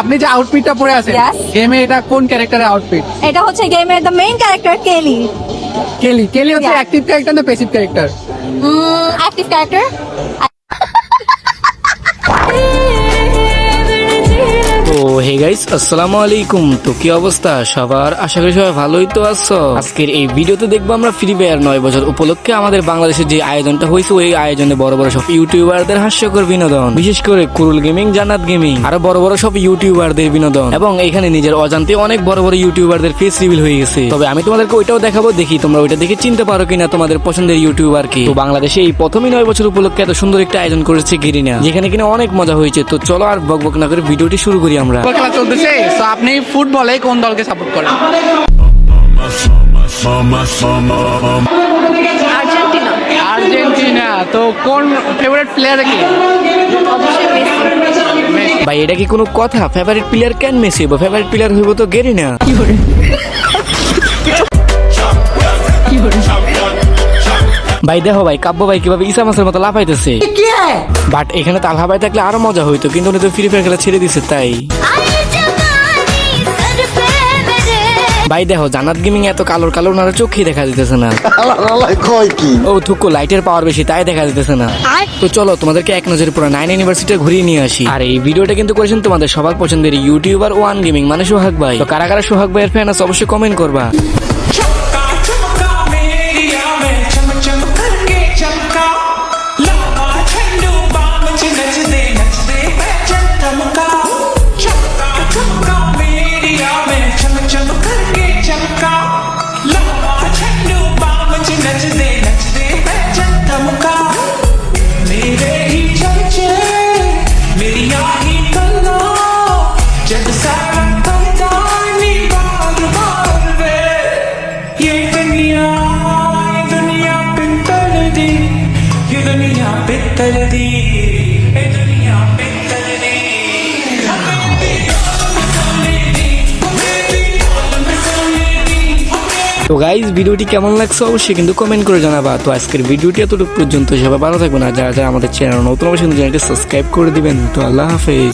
আপনি যে আউটফিটটা পরে আছেন Yes. গেমে এটা কোন ক্যারেক্টারের আউটফিট? এটা হচ্ছে গেমের দ্য মেইন ক্যারেক্টার কেলি। কেলি। কেলি হচ্ছে Yeah. অ্যাক্টিভ ক্যারেক্টার না প্যাসিভ ক্যারেক্টার? Active character. তো হে গাইস, আসসালামু আলাইকুম। তো কি অবস্থা সবার? আশা করি সবাই ভালোই তো আছো। আজকের এই ভিডিওতে দেখবো আমরা ফ্রি ফায়ার 9 বছর উপলক্ষে আমাদের বাংলাদেশের যে আয়োজনটা হয়েছে, ওই আয়োজনে বড় বড় সব ইউটিউবারদের হাস্যকর বিনোদন, বিশেষ করে কুরুল গেমিং, জান্নাত গেমিং, আরো বড় বড় সব ইউটিউবারদের বিনোদন, এবং এখানে নিজের অজান্তে অনেক বড় বড় ইউটিউবারদের ফেস রিভিল হয়ে গেছে। তবে আমি তোমাদেরকে ওইটাও দেখাবো, দেখি তোমরা ওইটা দেখে চিনতে পারো কিনা তোমাদের পছন্দের ইউটিউবার কি। তো বাংলাদেশে এই প্রথমই 9 বছর উপলক্ষে এত সুন্দর একটা আয়োজন করেছে গেরিনা, যেখানে কিনা অনেক মজা হয়েছে। তো চলো আর বকবক না করে ভিডিওটি শুরু করি আমরা। ফুটবল খেলা চলতেছে, তো আপনি ফুটবলে কোন দলকে সাপোর্ট করেন? আর্জেন্টিনা। আর্জেন্টিনা। তো কোন ফেভারিট প্লেয়ার কি? অবশ্যই মেসি। ভাই এটা কি কোনো কথা? ফেভারিট প্লেয়ার কেন মেসি? ফেভারিট প্লেয়ার হইব তো গেরিনা। ভাই দেখো ভাই, কাব্য ভাই কিভাবে ইসা মাসের মতো লাফাইতেছে। বাট এখানে তালহা ভাই থাকলে আরো মজা হইতো, কিন্তু উনি তো ফ্রি ফায়ার খেলা ছেড়ে দিছে তাই। ভাই দেখো, জান্নাত গেমিং এত কালোর কালো ওনারা চোখেই দেখা দিতেছে না। ও থুকু, লাইটের পাওয়ার বেশি তাই দেখা দিতেছে না। তো চলো তোমাদেরকে এক নজরে পুরো 9 ইউনিভার্সিটি ঘুরিয়ে নিয়ে আসি। আর এই ভিডিওটা কিন্তু করেছেন তোমাদের সবার পছন্দের ইউটিউবার ওয়ান গেমিং, মানে সোহাগ ভাই। তো কারা কারা সোহাগ ভাইয়ের ফ্যান আছে অবশ্যই কমেন্ট করবা। তো গাইজ, ভিডিওটি কেমন লাগছে অবশ্যই কিন্তু কমেন্ট করে জানাবা। তো আজকের ভিডিওটি এতটুকু পর্যন্ত, সবাই ভালো থাকবেন। আর যারা যারা আমাদের চ্যানেল নতুন অবশ্যই চ্যানেলটি সাবস্ক্রাইব করে দিবেন। তো আল্লাহ হাফেজ।